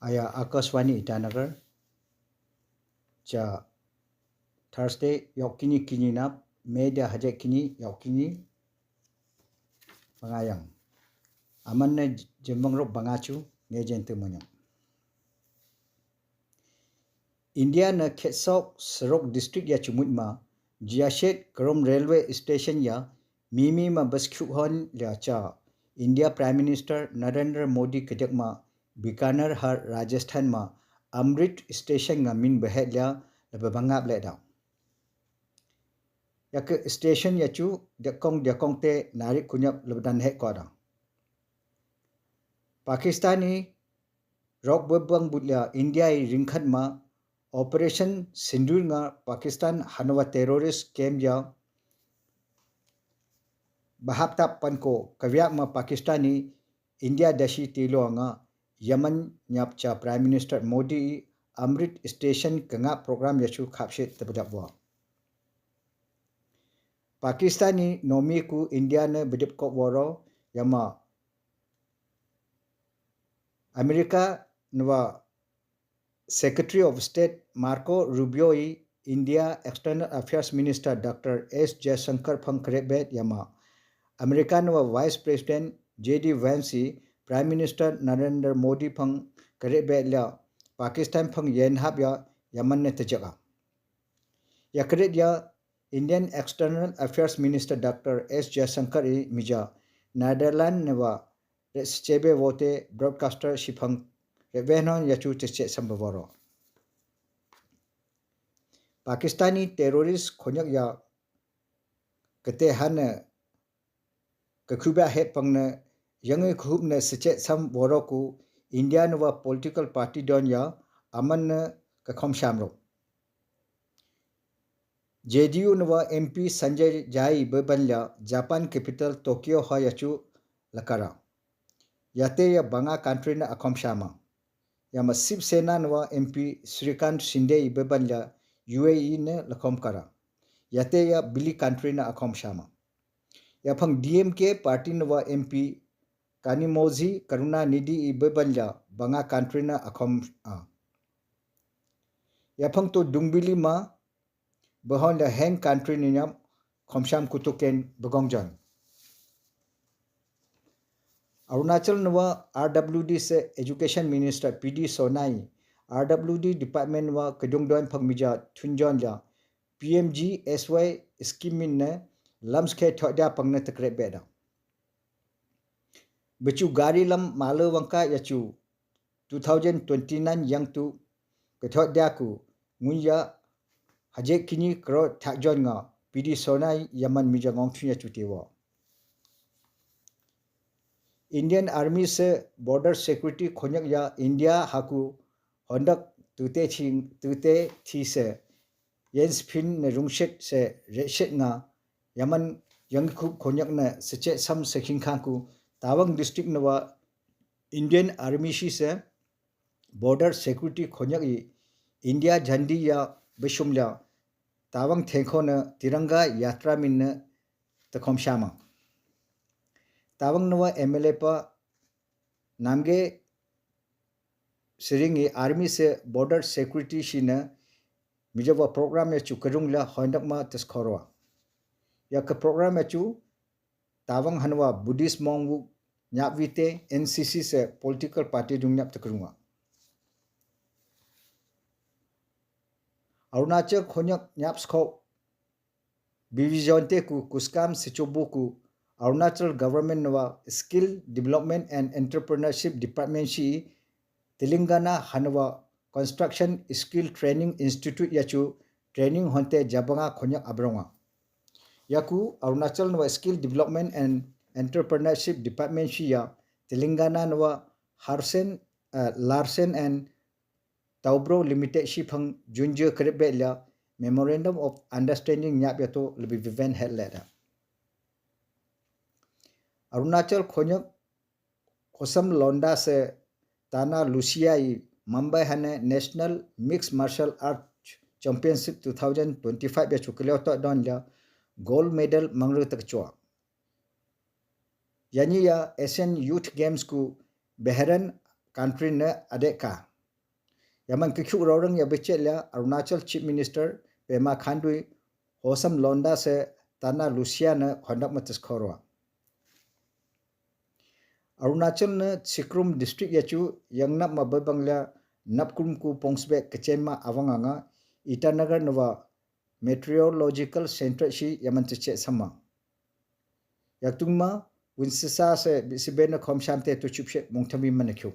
Aya Akaswani Itanagar cha Thursday Yokini Kini Nap Media Hajek Kini Yokini Bangayang Amanne Jembangrok Bangachu Ngejente Monyang India na Khetsok Serok District ya Chumutma Jiashet Krom Railway Station ya Mimi ma Baskhun ya cha India Prime Minister Narendra Modi kejakma Bikaner har Rajasthan ma Amrit Station nga min behet ya lebangap le da ya ke station ya chu dekong te narik kunyap lebadan hek ko da Pakistani rok bebang butya India I ringkhat ma Operation Sindur nga Pakistan hanwa terrorist camp ya bahapta panko kavyak ma Pakistani India dashi tilo nga Yaman nyapcha Prime Minister Modi Amrit Station kanga program yachu khapshe tabadabwa Pakistani nomi ku India ne bedip kok woro yama Amerika nwa Secretary of State Marco Rubio I India External Affairs Minister Dr. S. Jaishankar phang krebet yama Amerika nwa Vice President J.D. Vance Prime Minister Narendra Modi phang krebet la Pakistan phang yen hab ya Yaman ne tajaga yakret ya Indian External Affairs Minister Dr. S. Jaishankar I mija Netherlands nwa Chebe vote broadcaster shifang Revenon yachu teche sambavoro Pakistani terrorist khonyak ya kete han kakhuba het pangne yange khub ne seche sam boro ku India nwa political party don ya aman ka khom shamro JDU nwa MP Sanjay Jai bebanla Japan capital Tokyo ha yachu lakara yate ya banga country na akhom shama yama Shiv Sena nwa MP Srikant Shinde bebanla UAE ne lakhom kara yate ya Billy country na akhom shama ya phang DMK party nwa MP Kanimozi Karuna Nidhi bebanla banga country na akhom ya phang to Dungbili ma bahon la hang country ni nyam khomsham kutuken begongjan Arunachal nwa RWD se Education Minister PD Sonai RWD Department wa kedongdon phangmija thunjon ja PMG SY scheme ne lamskhe thoda pangna takre beda bechu gari lam malo wangka yachu 2029 yang tu kethoda ku nguya haje kini kro thakjon nga PD Sonai Yaman mija ngong thunya chutewa Indian Army se border security khonyak ya India haku hondak tute thi se yens phin ne rungshet se reshet nga Yaman yang khu khonyak na seche sam sekhin kha ku Tawang district nawa Indian Army shi se border security khonyak I India jhandi ya bishumla Tawang thengkho na tiranga yatra min na takhom shama Tawang nawa MLA pa namge siringi army se border security shina mijawa program ya chu karungla hondak ma taskhorwa ya ka program ya chu Tawang hanwa Buddhist monk wu nyapwite NCC se political party dung nyap takrunga Arunachal khonyak nyap skho bivijonte ku kuskam sichobu ku Arunachal government nawa skill development and entrepreneurship department shi Telangana hanwa construction skill training institute yachu training honte jabanga khonyak abronga yaku Arunachal nawa skill development and entrepreneurship department shi ya Telangana nawa Larsen and Taubro limited shi phang junje krebbe la memorandum of understanding nyap yato lebi viven het leda Arunachal khonyak khosam londa se Tana Lucia I Mumbai hane National Mixed Martial Arts Championship 2025 ya chukleo to don la gold medal mangru tak chwa yani ya Asian Youth Games ku Bahrain country ne adeka yaman kikhu rorang ya becetla Arunachal Chief Minister Pema Khandui hosam londa se Tana Luciana khondak matas khorwa Arunachal na Sikrum district yachu yangnap mababangla napkum ku pongsbe kecema awanganga Itanagar nova meteorological center shi yaman tiche sama yaktungma winsisa se bisibena khomshamte tu chupshe mongthami manakyu